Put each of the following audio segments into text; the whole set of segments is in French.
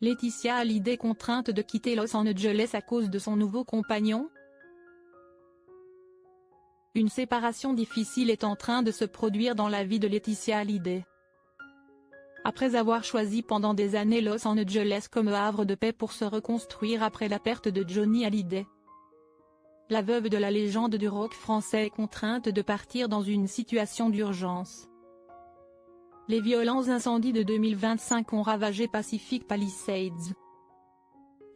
Laetitia Hallyday contrainte de quitter Los Angeles à cause de son nouveau compagnon? Une séparation difficile est en train de se produire dans la vie de Laetitia Hallyday. Après avoir choisi pendant des années Los Angeles comme havre de paix pour se reconstruire après la perte de Johnny Hallyday, la veuve de la légende du rock français est contrainte de partir dans une situation d'urgence. Les violents incendies de 2025 ont ravagé Pacific Palisades,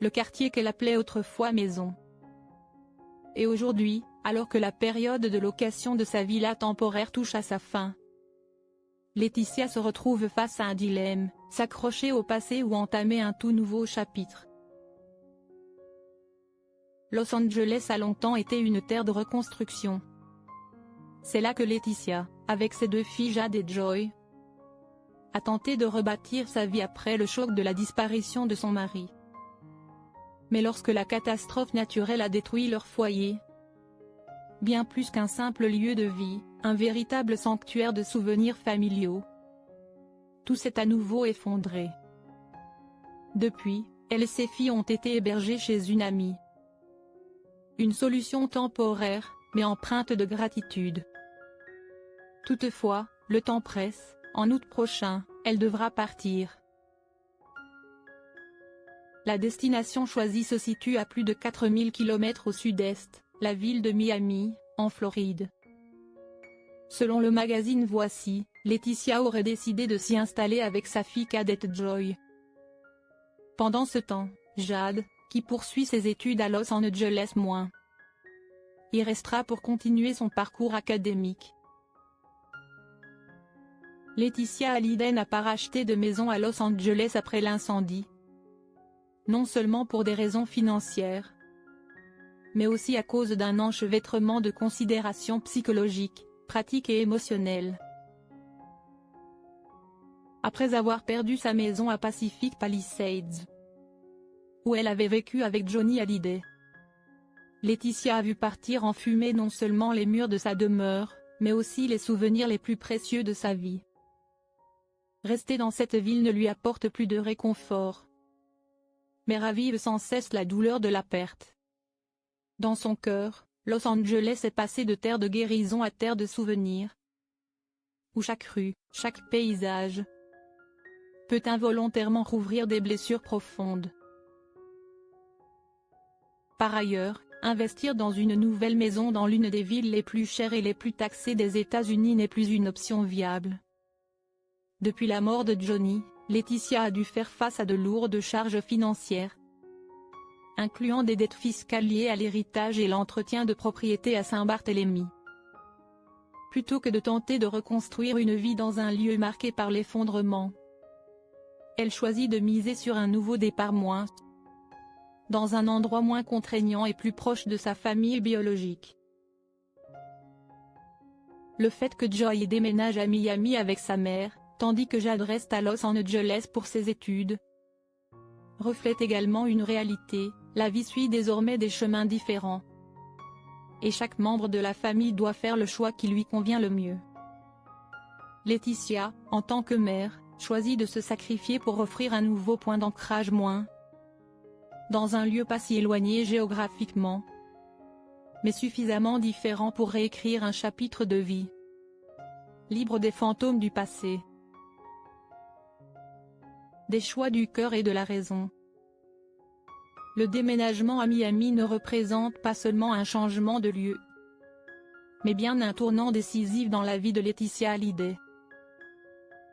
le quartier qu'elle appelait autrefois maison. Et aujourd'hui, alors que la période de location de sa villa temporaire touche à sa fin, Laetitia se retrouve face à un dilemme, s'accrocher au passé ou entamer un tout nouveau chapitre. Los Angeles a longtemps été une terre de reconstruction. C'est là que Laetitia, avec ses deux filles Jade et Joy, a tenté de rebâtir sa vie après le choc de la disparition de son mari. Mais lorsque la catastrophe naturelle a détruit leur foyer, bien plus qu'un simple lieu de vie, un véritable sanctuaire de souvenirs familiaux, tout s'est à nouveau effondré. Depuis, elle et ses filles ont été hébergées chez une amie. Une solution temporaire, mais empreinte de gratitude. Toutefois, le temps presse, en août prochain, elle devra partir. La destination choisie se situe à plus de 4000 km au sud-est, la ville de Miami, en Floride. Selon le magazine Voici, Laetitia aurait décidé de s'y installer avec sa fille cadette Joy. Pendant ce temps, Jade, qui poursuit ses études à Los Angeles, y restera pour continuer son parcours académique. Laetitia Hallyday n'a pas racheté de maison à Los Angeles après l'incendie. Non seulement pour des raisons financières, mais aussi à cause d'un enchevêtrement de considérations psychologiques, pratiques et émotionnelles. Après avoir perdu sa maison à Pacific Palisades, où elle avait vécu avec Johnny Hallyday, Laetitia a vu partir en fumée non seulement les murs de sa demeure, mais aussi les souvenirs les plus précieux de sa vie. Rester dans cette ville ne lui apporte plus de réconfort, mais ravive sans cesse la douleur de la perte. Dans son cœur, Los Angeles est passé de terre de guérison à terre de souvenirs, où chaque rue, chaque paysage peut involontairement rouvrir des blessures profondes. Par ailleurs, investir dans une nouvelle maison dans l'une des villes les plus chères et les plus taxées des États-Unis n'est plus une option viable. Depuis la mort de Johnny, Laetitia a dû faire face à de lourdes charges financières, incluant des dettes fiscales liées à l'héritage et l'entretien de propriétés à Saint-Barthélemy. Plutôt que de tenter de reconstruire une vie dans un lieu marqué par l'effondrement, elle choisit de miser sur un nouveau départ dans un endroit moins contraignant et plus proche de sa famille biologique. Le fait que Joy déménage à Miami avec sa mère, tandis que Jade reste à Los Angeles pour ses études, reflète également une réalité: la vie suit désormais des chemins différents. Et chaque membre de la famille doit faire le choix qui lui convient le mieux. Laetitia, en tant que mère, choisit de se sacrifier pour offrir un nouveau point d'ancrage dans un lieu pas si éloigné géographiquement, mais suffisamment différent pour réécrire un chapitre de vie, libre des fantômes du passé. Des choix du cœur et de la raison. Le déménagement à Miami ne représente pas seulement un changement de lieu, mais bien un tournant décisif dans la vie de Laetitia Hallyday.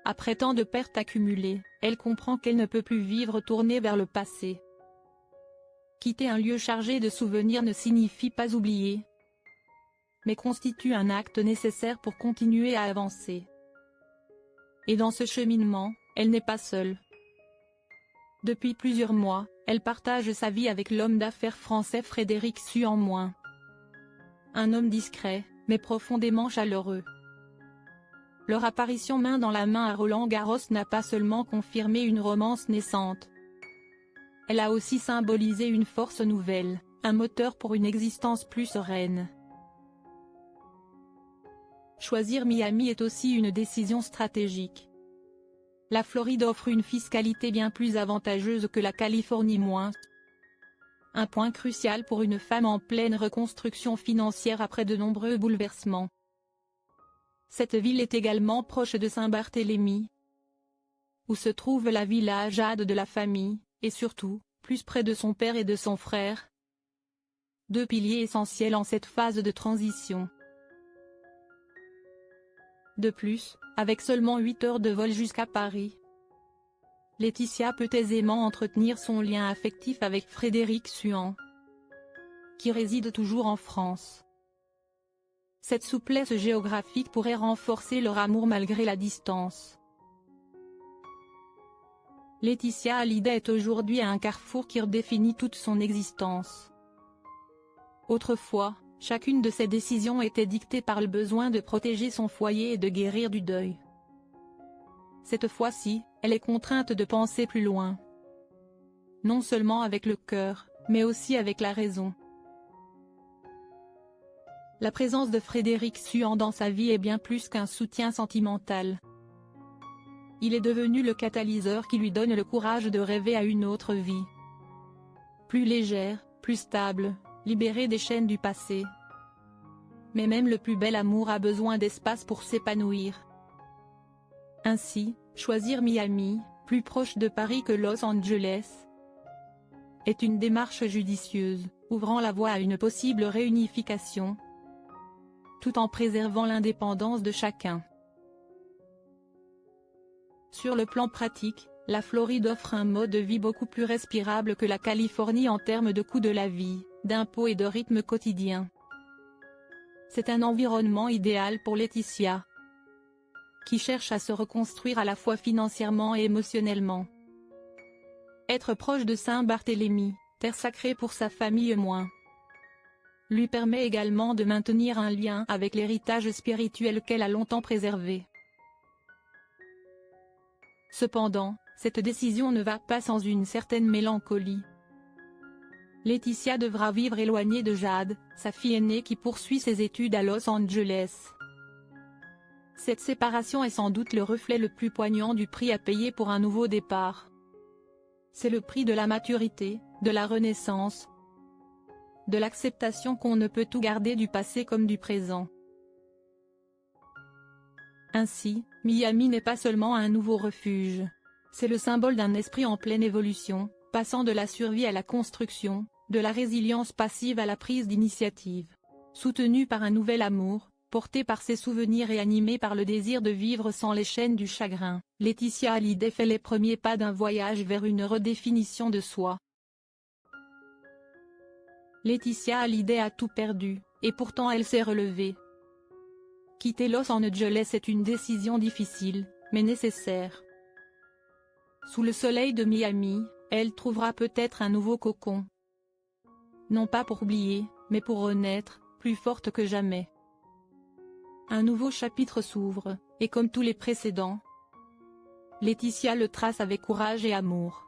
Après tant de pertes accumulées, elle comprend qu'elle ne peut plus vivre tournée vers le passé. Quitter un lieu chargé de souvenirs ne signifie pas oublier, mais constitue un acte nécessaire pour continuer à avancer. Et dans ce cheminement, elle n'est pas seule. Depuis plusieurs mois, elle partage sa vie avec l'homme d'affaires français Frédéric Suan, un homme discret, mais profondément chaleureux. Leur apparition main dans la main à Roland-Garros n'a pas seulement confirmé une romance naissante. Elle a aussi symbolisé une force nouvelle, un moteur pour une existence plus sereine. Choisir Miami est aussi une décision stratégique. La Floride offre une fiscalité bien plus avantageuse que la Californie. Un point crucial pour une femme en pleine reconstruction financière après de nombreux bouleversements. Cette ville est également proche de Saint-Barthélemy, où se trouve la villa Jade de la famille, et surtout, plus près de son père et de son frère. Deux piliers essentiels en cette phase de transition. De plus, avec seulement 8 heures de vol jusqu'à Paris, Laetitia peut aisément entretenir son lien affectif avec Frédéric Suhan, qui réside toujours en France. Cette souplesse géographique pourrait renforcer leur amour malgré la distance. Laetitia Hallyday est aujourd'hui à un carrefour qui redéfinit toute son existence. Autrefois, chacune de ses décisions était dictée par le besoin de protéger son foyer et de guérir du deuil. Cette fois-ci, elle est contrainte de penser plus loin. Non seulement avec le cœur, mais aussi avec la raison. La présence de Frédéric Suhan dans sa vie est bien plus qu'un soutien sentimental. Il est devenu le catalyseur qui lui donne le courage de rêver à une autre vie. Plus légère, plus stable, libérée des chaînes du passé. Mais même le plus bel amour a besoin d'espace pour s'épanouir. Ainsi, choisir Miami, plus proche de Paris que Los Angeles, est une démarche judicieuse, ouvrant la voie à une possible réunification, tout en préservant l'indépendance de chacun. Sur le plan pratique, la Floride offre un mode de vie beaucoup plus respirable que la Californie en termes de coût de la vie, d'impôts et de rythme quotidien. C'est un environnement idéal pour Laetitia, qui cherche à se reconstruire à la fois financièrement et émotionnellement. Être proche de Saint-Barthélemy, terre sacrée pour sa famille lui permet également de maintenir un lien avec l'héritage spirituel qu'elle a longtemps préservé. Cependant, cette décision ne va pas sans une certaine mélancolie. Laetitia devra vivre éloignée de Jade, sa fille aînée qui poursuit ses études à Los Angeles. Cette séparation est sans doute le reflet le plus poignant du prix à payer pour un nouveau départ. C'est le prix de la maturité, de la renaissance, de l'acceptation qu'on ne peut tout garder du passé comme du présent. Ainsi, Miami n'est pas seulement un nouveau refuge. C'est le symbole d'un esprit en pleine évolution, passant de la survie à la construction, de la résilience passive à la prise d'initiative. Soutenu par un nouvel amour, porté par ses souvenirs et animé par le désir de vivre sans les chaînes du chagrin, Laetitia Hallyday fait les premiers pas d'un voyage vers une redéfinition de soi. Laetitia Hallyday a tout perdu, et pourtant elle s'est relevée. Quitter Los Angeles est une décision difficile, mais nécessaire. Sous le soleil de Miami, elle trouvera peut-être un nouveau cocon. Non pas pour oublier, mais pour renaître, plus forte que jamais. Un nouveau chapitre s'ouvre, et comme tous les précédents, Laetitia le trace avec courage et amour.